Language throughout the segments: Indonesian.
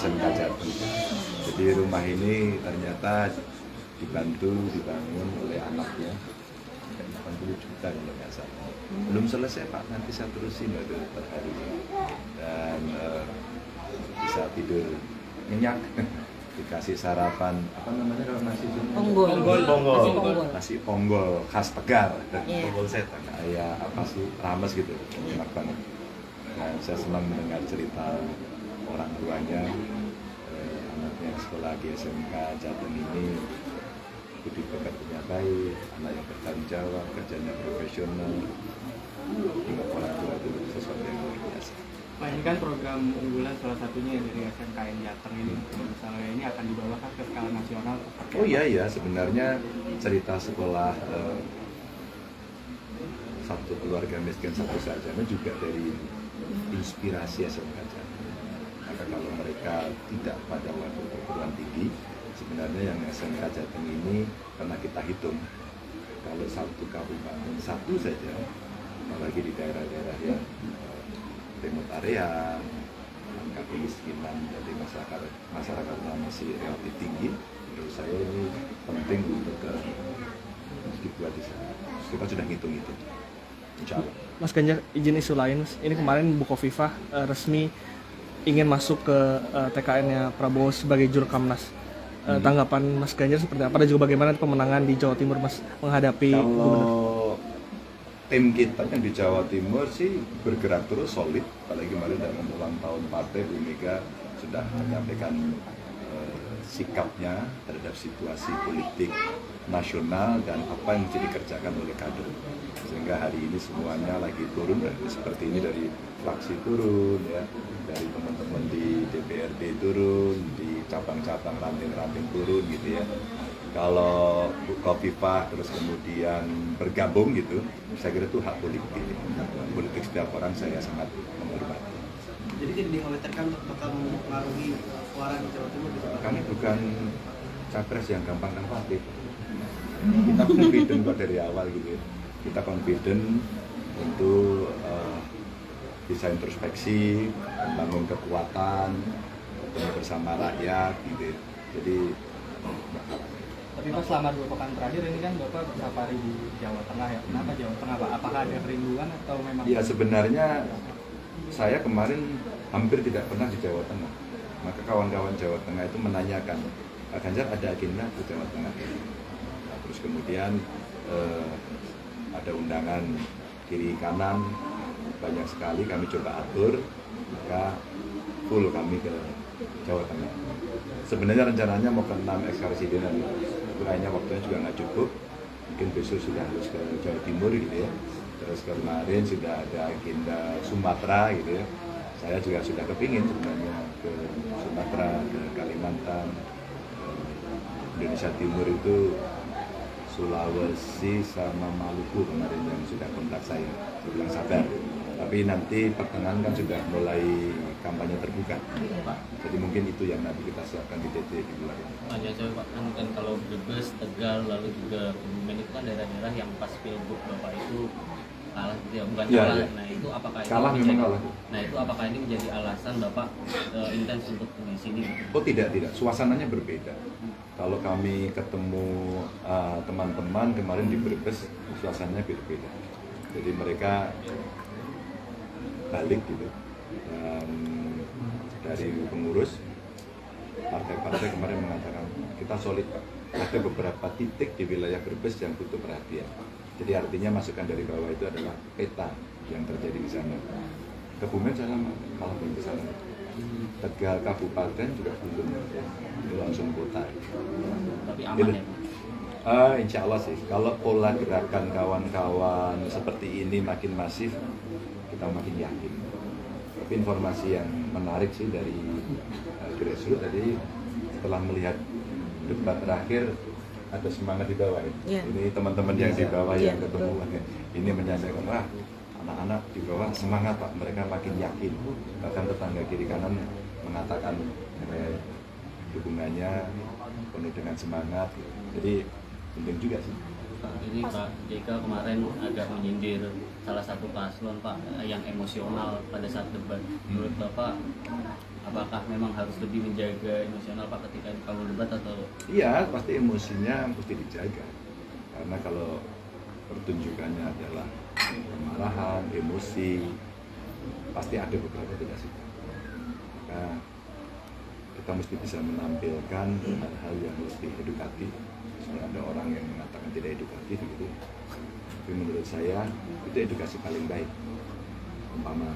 SMK Jateng. Jadi rumah ini ternyata dibangun oleh anaknya 80 juta kalau nggak salah. Belum selesai Pak, nanti saya terusin per hari dan bisa tidur nyenyak. Dikasih sarapan apa namanya kalau nasi nasi ponggol khas Tegal, ponggol setan kayak apa sih rames gitu, enak banget. Dan saya senang mendengar cerita orang tuanya, anaknya sekolah di SMK Jateng ini budi pekertinya baik, anak yang bertanggung jawab, kerjanya profesional. Hingga orang tua itu sesuatu yang luar biasa. Pak, ini kan program unggulan salah satunya dari SMKN Jateng ini. Misalnya ini akan dibawa ke skala nasional. Oh iya, sebenarnya cerita sekolah satu keluarga miskin satu sarjana juga dari inspirasi SMK Jateng. Maka kalau mereka tidak pada level perguruan tinggi, sebenarnya yang SMK Jateng ini pernah kita hitung, kalau satu kabupaten satu saja, apalagi di daerah-daerah yang remote area, angka kemiskinan dari masyarakat masih relatif tinggi. Menurut saya ini penting untuk dibuat di sana. Kita sudah ngitung itu, insya Allah. Mas Ganjar, izin isu lain, ini kemarin Bukoviva resmi ingin masuk ke TKN-nya Prabowo sebagai Jurkamnas. Tanggapan Mas Ganjar seperti apa? Dan juga bagaimana pemenangan di Jawa Timur Mas menghadapi gubernur? Tim kita yang di Jawa Timur sih bergerak terus solid, apalagi kemarin dalam ulang tahun partai Bu Mega sudah menyampaikan sikapnya terhadap situasi politik nasional dan apa yang mesti dikerjakan oleh kader. Sehingga hari ini semuanya lagi turun, seperti ini dari fraksi turun, ya, dari teman-teman di DPRD turun, di cabang-cabang ranting-ranting turun gitu ya. Kalau Bukoviva terus kemudian bergabung gitu, saya kira itu hak politik. Politik setiap orang saya sangat menghormati. Jadi tidak dikhawatirkan bakal mempengaruhi suara di Jawa Timur? Kami bukan capres yang gampang khawatir. Kita confident kok dari awal gitu. Kita confident untuk bisa introspeksi, membangun kekuatan, bertemu bersama rakyat gitu. Jadi Tapi Pak, selama 2 pekan terakhir ini kan Bapak bersafari di Jawa Tengah ya. Kenapa Jawa Tengah Pak? Apakah ada kerinduan atau memang? ya sebenarnya saya kemarin hampir tidak pernah di Jawa Tengah. Maka kawan-kawan Jawa Tengah itu menanyakan, Pak Ganjar ada agenda ke Jawa Tengah? Nah, terus kemudian ada undangan kiri kanan, banyak sekali kami coba atur, maka full kami ke Jawa Tengah. Sebenarnya rencananya mau ke 6 ekskarsi dinas, tapi kayaknya waktunya juga nggak cukup. Mungkin besok sudah harus ke Jawa Timur gitu ya. Terus kemarin sudah ada agenda Sumatera gitu ya. Saya juga sudah kepingin sebenarnya ke Sumatera, ke Kalimantan, ke Indonesia Timur itu Sulawesi sama Maluku kemarin yang sudah kontak saya bilang sabar. Tapi nanti pertengahan kan sudah mulai kampanye terbuka, Pak. Jadi mungkin itu yang nanti kita siapkan di TT di bulan ini. Hanya coba Pak, kan kalau Brebes, Tegal, lalu juga Kebumen itu kan daerah-daerah yang pas pilgub Bapak itu kalah gitu ya, bukan kalah. Ya. Nah itu apakah Kalah ini memang menjadi, kalah. Nah itu apakah ini menjadi alasan Bapak intens untuk di sini? Oh tidak, suasananya berbeda. Kalau kami ketemu teman-teman kemarin di Brebes, suasananya berbeda. Jadi mereka balik gitu. Dan dari pengurus partai-partai kemarin mengatakan kita solid Pak. Ada beberapa titik di wilayah Brebes yang butuh perhatian. Jadi artinya masukan dari bawah itu adalah peta yang terjadi di sana. Kebumen saya malah belum ke sana. Tegal Kabupaten juga belum, itu langsung kota. Tapi aman ya Pak? Insya Allah sih, kalau pola gerakan kawan-kawan seperti ini makin masif, kita makin yakin. Tapi informasi yang menarik sih dari grassroots tadi, setelah melihat debat terakhir, ada semangat di bawah ya. Ini teman-teman yang di bawah yang ketemu ini menyampaikan, wah anak-anak di bawah semangat Pak, mereka makin yakin. Bahkan tetangga kiri kanan mengatakan dukungannya penuh dengan semangat. Jadi penting juga sih. Pak, ini Pak JK kemarin agak menyindir salah satu paslon Pak yang emosional pada saat debat. Menurut Bapak, apakah memang harus lebih menjaga emosional Pak ketika kamu debat atau? Iya, pasti emosinya mesti dijaga. Karena kalau pertunjukannya adalah kemarahan, emosi, pasti ada beberapa tidak suka. Maka kita mesti bisa menampilkan hal-hal yang lebih edukatif. Misalnya ada orang yang mengatakan tidak edukatif gitu. Tapi menurut saya itu edukasi paling baik. Umpama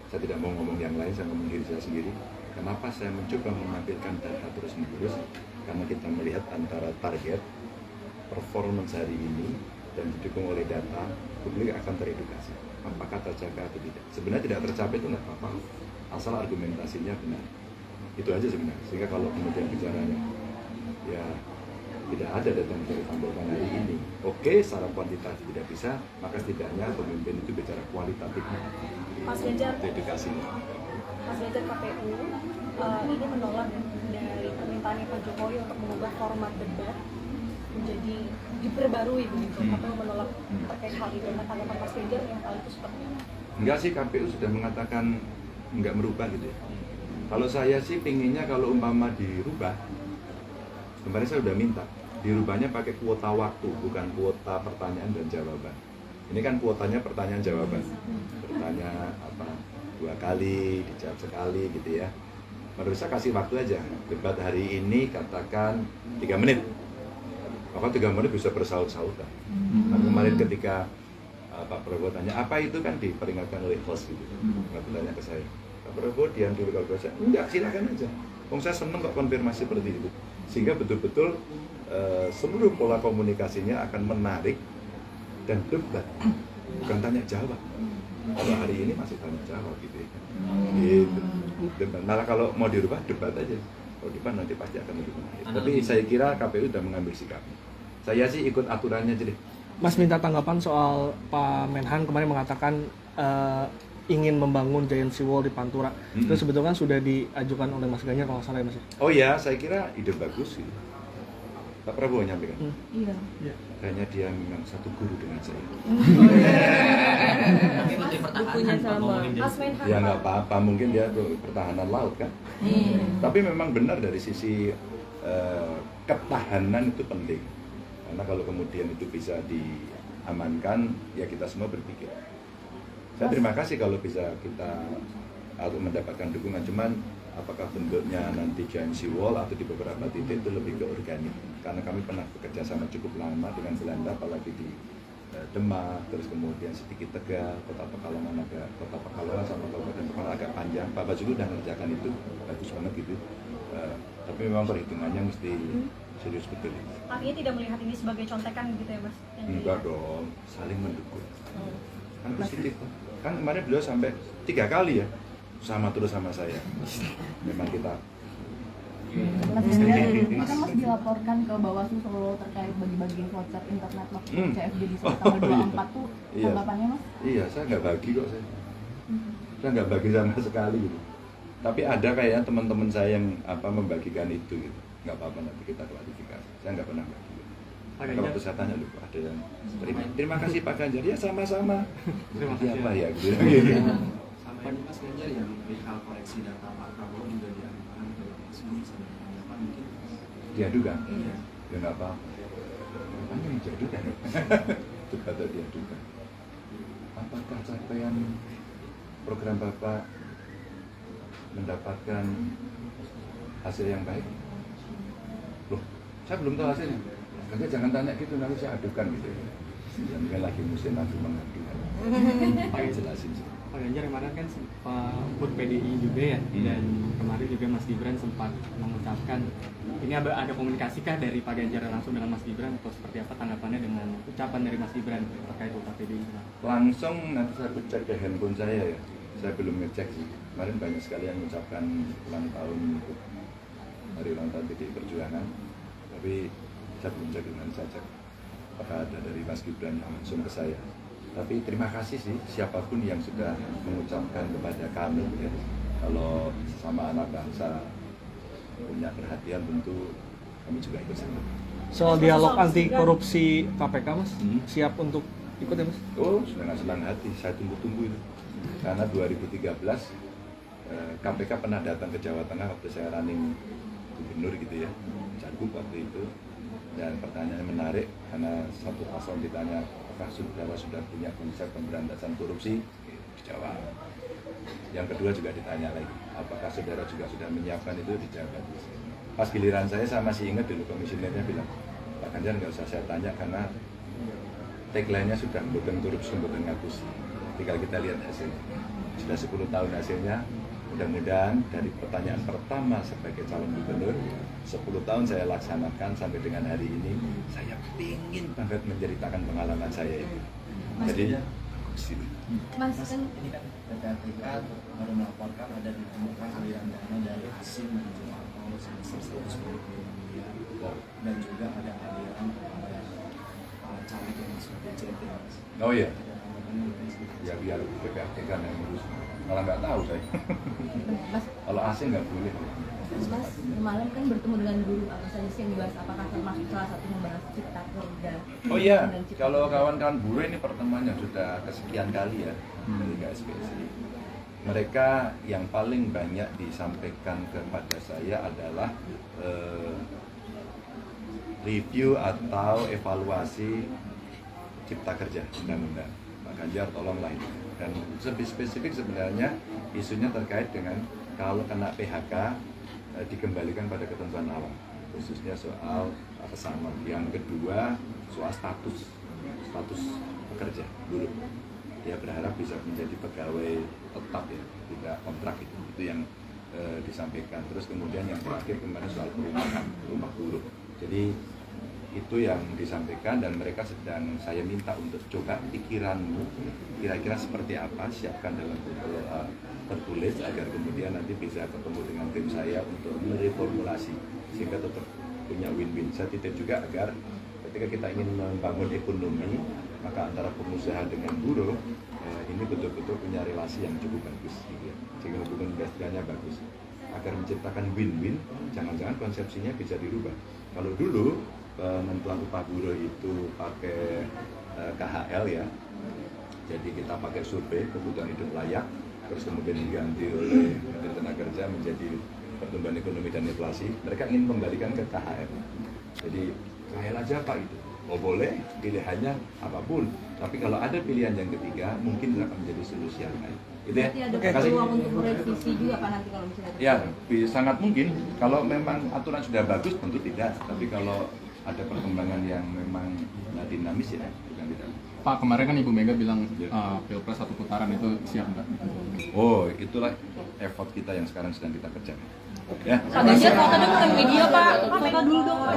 saya tidak mau ngomong yang lain, saya ngomong diri saya sendiri. Kenapa saya mencoba menampilkan data terus-menerus? Karena kita melihat antara target performance hari ini dan didukung oleh data, publik akan teredukasi. Apakah tercapai atau tidak? Sebenarnya tidak tercapai itu nggak apa-apa, asal argumentasinya benar. Itu aja sebenarnya. Sehingga kalau kemudian bicaranya ya tidak ada data yang bisa ditampilkan hari ini, oke, secara kuantitatif tidak bisa, maka setidaknya pemimpin itu bicara kualitatif. Mas Ganjar, edukasinya. Mas Ganjar KPU ini menolak dari permintaannya Pak Jokowi untuk mengubah format debat menjadi diperbarui begitu. KPU menolak terkait hal itu. Nah, tanggapan Mas Ganjar yang hal itu seperti apa? Enggak sih, KPU sudah mengatakan enggak merubah gitu ya. Kalau saya sih pinginnya kalau umpama dirubah, kemarin saya sudah minta dirubahnya pakai kuota waktu, bukan kuota pertanyaan dan jawaban. Ini kan kuotanya pertanyaan jawaban, bertanya apa 2 kali, dijawab sekali gitu ya. Menurut saya kasih waktu aja. Debat hari ini katakan 3 menit, maka 3 menit bisa bersaut-sautan. Nah, kemarin ketika Pak Prabowo tanya apa itu, kan diperingatkan oleh host gitu, nggak bertanya ke saya. Pak Prabowo diam dulu, kalau saya enggak, silakan aja. Saya seneng kok konfirmasi seperti itu, sehingga betul-betul seluruh pola komunikasinya akan menarik dan debat, bukan tanya jawab. Kalau hari ini masih tanya jawab gitu ya. Gitu. Debat. Malah kalau mau dirubah debat aja. Kalau debat nanti pasti akan lebih menarik. Tapi saya kira KPU sudah mengambil sikap. Saya sih ikut aturannya jadi. Mas minta tanggapan soal Pak Menhan kemarin mengatakan ingin membangun Giant Sea Wall di Pantura. Itu sebetulnya sudah diajukan oleh Mas Ganjar kalau nggak salah ya Mas. Oh ya, saya kira ide bagus gitu. Pak Prabowo nyampaikan. Iya. Kayaknya dia memang satu guru dengan saya. Tapi menteri pertahanan Pak ngomongin Mas Menhan. Ya nggak apa-apa, mungkin dia pertahanan laut kan. Tapi memang benar dari sisi ketahanan itu penting. Karena kalau kemudian itu bisa diamankan, ya kita semua berpikir. Saya terima kasih kalau bisa kita mendapatkan dukungan. Cuman apakah bentuknya nanti Giant Sea Wall atau di beberapa titik itu lebih ke organik. Karena kami pernah bekerja sama cukup lama dengan Belanda, apalagi di Demak, terus kemudian sedikit Tegal, Kota Pekalongan sama Kabupaten Pekalongan agak panjang. Pak Basuki sudah mengerjakan itu, bagus banget gitu. Tapi memang perhitungannya mesti serius betul. Artinya tidak melihat ini sebagai contekan gitu ya Mas? Enggak dong, saling mendukung. Kan positif. Kan kemarin beliau sampai 3 kali ya sama terus sama saya. Memang kita. Mas Ganjar, ini kan Mas dilaporkan ke Bawaslu Solo terkait bagi-bagi voucher internet waktu CFD di tanggal 24 tuh tanggapannya Mas? Iya, saya nggak bagi kok saya. Saya nggak bagi sama sekali gitu. Tapi ada kayaknya teman-teman saya yang membagikan itu gitu. Nggak apa-apa, nanti kita klarifikasi. Saya nggak pernah bagi. Kalau waktu saya tanya lupa ada yang terima kasih Pak Ganjar, ya sama-sama. Terima kasih apa ya gitu. Sampai ini Mas Ganjar yang perihal koleksi data Pak Prabowo juga diadukan ke Bawaslu sebenarnya Pak, mungkin Diadukan? iya. Ya nggak apa-apa. Apa yang diadukan? Coba atau diadukan. Apakah capaian program Bapak mendapatkan hasil yang baik? Loh, saya belum tahu hasilnya. Makanya jangan tanya gitu, nanti saya adukan gitu. Ya, mungkin lagi musim nanti mengadukan. Ayo jelasin sih. Pak Ganjar kemarin kan Pur PDI juga ya, dan kemarin juga Mas Gibran sempat mengucapkan ini ada komunikasikah dari Pak Ganjar langsung dengan Mas Gibran atau seperti apa tanggapannya dengan ucapan dari Mas Gibran terkait UKT PDI? Langsung nanti saya cek ke handphone saya ya. Saya belum ngecek sih. Kemarin banyak sekali yang mengucapkan ulang tahun untuk hari ulang tahun PDI Perjuangan. Tapi saya belum cek, nanti saya cek apakah ada dari Mas Gibran yang langsung ke saya. Tapi terima kasih sih siapapun yang sudah mengucapkan kepada kami ya. Kalau sama anak bangsa punya perhatian, tentu kami juga ikut senang. Soal dialog anti korupsi KPK Mas, siap untuk ikut ya Mas? Oh, dengan senang hati, saya tunggu-tunggu itu. Karena 2013 KPK pernah datang ke Jawa Tengah waktu saya running gubernur gitu ya, Cagup waktu itu. Dan pertanyaannya menarik karena satu paslon ditanya apakah saudara sudah punya konsep pemberantasan korupsi, dijawab. Yang kedua juga ditanya lagi, apakah saudara juga sudah menyiapkan itu, dijawab. Pas giliran saya masih ingat dulu komisionernya bilang, Pak Ganjar nggak usah saya tanya karena tagline-nya sudah bukan korupsi, bukan ngapusi. Tinggal kita lihat hasilnya. Sudah 10 tahun hasilnya, mudah-mudahan dari pertanyaan pertama sebagai calon gubernur, 10 tahun saya laksanakan sampai dengan hari ini, saya ingin banget menceritakan pengalaman saya itu. Jadi, Mas kan Ini kan PPATK baru melaporkan ada ditemukan aliran dana dari Hasim menuju Maroko sebesar 110 miliar dan juga ada aliran kepada caleg yang masuk DJT. oh iya, ya biar PPATK yang ngurus. Malah nggak tahu saya. Mas, Kalau asing nggak boleh. Mas kemarin kan bertemu dengan guru apa saja sih yang dibahas, apakah termasuk salah satu membahas cipta kerja? Oh iya, Dan cipta kalau kerja? kawan-kawan buruh ini pertemuannya sudah kesekian kali ya dari KSPSI. Mereka yang paling banyak disampaikan kepada saya adalah review atau evaluasi cipta kerja undang-undang. Pak Ganjar tolonglah ini. Dan lebih spesifik sebenarnya isunya terkait dengan kalau kena PHK dikembalikan pada ketentuan alam, khususnya soal pesangon. Yang kedua soal status pekerja buruh. Dia berharap bisa menjadi pegawai tetap ya, tidak kontrak itu yang disampaikan. Terus kemudian yang terakhir kemarin soal perumahan, rumah buruh. Jadi itu yang disampaikan dan mereka sedang saya minta untuk coba pikiranmu kira-kira seperti apa, siapkan dalam bentuk tertulis agar kemudian nanti bisa ketemu dengan tim saya untuk mereformulasi sehingga tetap punya win-win. Saya titip juga agar ketika kita ingin membangun ekonomi maka antara pengusaha dengan buruh ini betul-betul punya relasi yang cukup bagus gitu ya. Sehingga hubungan industrialnya bagus agar menciptakan win-win. Jangan-jangan konsepsinya bisa dirubah. Kalau dulu penentuan upah buruh itu pakai KHL ya, jadi kita pakai survei kebutuhan hidup layak, terus kemudian diganti oleh Menteri Tenaga Kerja menjadi pertumbuhan ekonomi dan inflasi. Mereka ingin kembalikan ke KHL, jadi KHL aja Pak itu, oh boleh, pilihannya apapun, tapi kalau ada pilihan yang ketiga mungkin akan menjadi solusi yang lain. Gitu ya. Berarti ada peluang untuk merevisi juga Pak nanti kalau misalnya Ya, sangat mungkin. Kalau memang aturan sudah bagus tentu tidak, tapi kalau ada perkembangan yang memang dinamis ya bukan tidak. Pak, kemarin kan Ibu Mega bilang Pilpres 1 putaran itu siap nggak? Oh, itulah effort kita yang sekarang sedang kita kerjakan. Ya. Pak Ganjar foto dong dengan media Pak, foto dulu dong Pak.